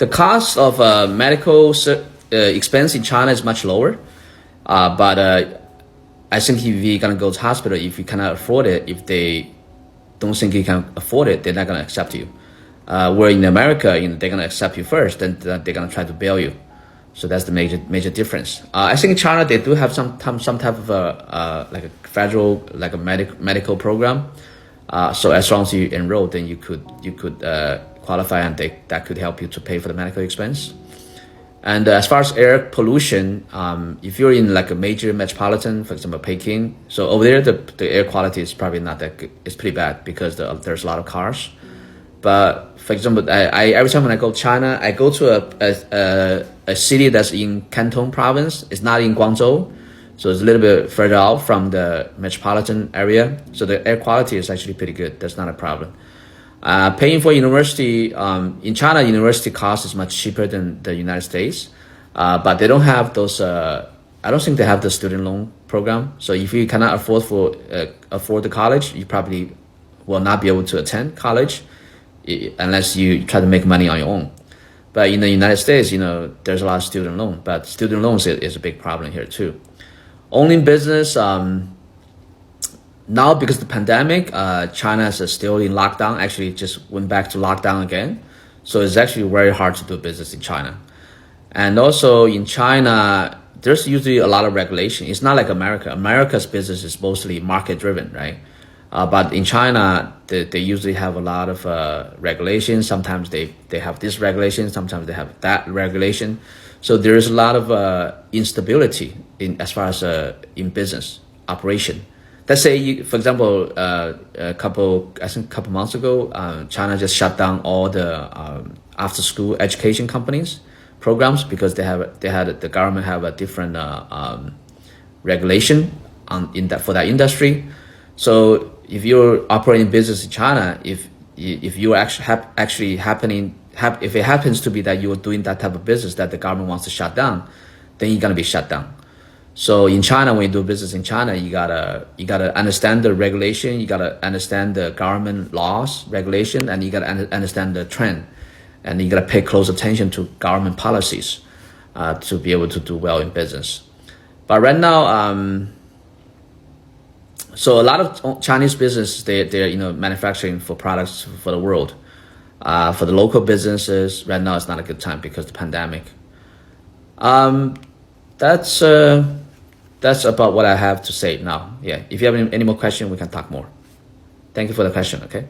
The cost of medical expense in China is much lower, but I think if you're gonna go to hospital, if you cannot afford it, if they don't think you can afford it, they're not gonna accept you. Where in America, they're gonna accept you first, then they're gonna try to bail you. So that's the major difference. I think in China they do have some type of like a federal like a medical program. So as long as you enroll, then you could qualify, and that could help you to pay for the medical expense. And as far as air pollution, if you're in like a major metropolitan, for example Peking, so over there the air quality is probably not that good. It's pretty bad because there's a lot of cars. But for example, I every time when I go to China, I go to a city that's in Canton province. It's not in Guangzhou, so it's a little bit further out from the metropolitan area. So the air quality is actually pretty good. That's not a problem. Paying for university in China, university cost is much cheaper than the United States, but they don't have those. I don't think they have the student loan program. So if you cannot afford the college, you probably will not be able to attend college unless you try to make money on your own. But in the United States, there's a lot of student loan, but student loans is a big problem here too. Only business, now because of the pandemic, China is still in lockdown, actually just went back to lockdown again. So it's actually very hard to do business in China. And also in China, there's usually a lot of regulation. It's not like America. America's business is mostly market driven, right? But in China, they usually have a lot of regulations. Sometimes they have this regulation, sometimes they have that regulation. So there is a lot of instability as far as in business operation. Let's say, for example, a couple months ago, China just shut down all the after school education companies programs because the government have a different regulation for that industry. So if you're operating business in China, if you actually if it happens to be that you're doing that type of business that the government wants to shut down, then you're gonna be shut down. So in China, when you do business in China, you gotta understand the regulation, you gotta understand the government laws, regulation, and you gotta understand the trend, and you gotta pay close attention to government policies to be able to do well in business. But right now, so a lot of Chinese business, they're manufacturing for products for the world. For the local businesses, right now it's not a good time because of the pandemic. That's about what I have to say now. Yeah, if you have any more questions, we can talk more. Thank you for the question, okay?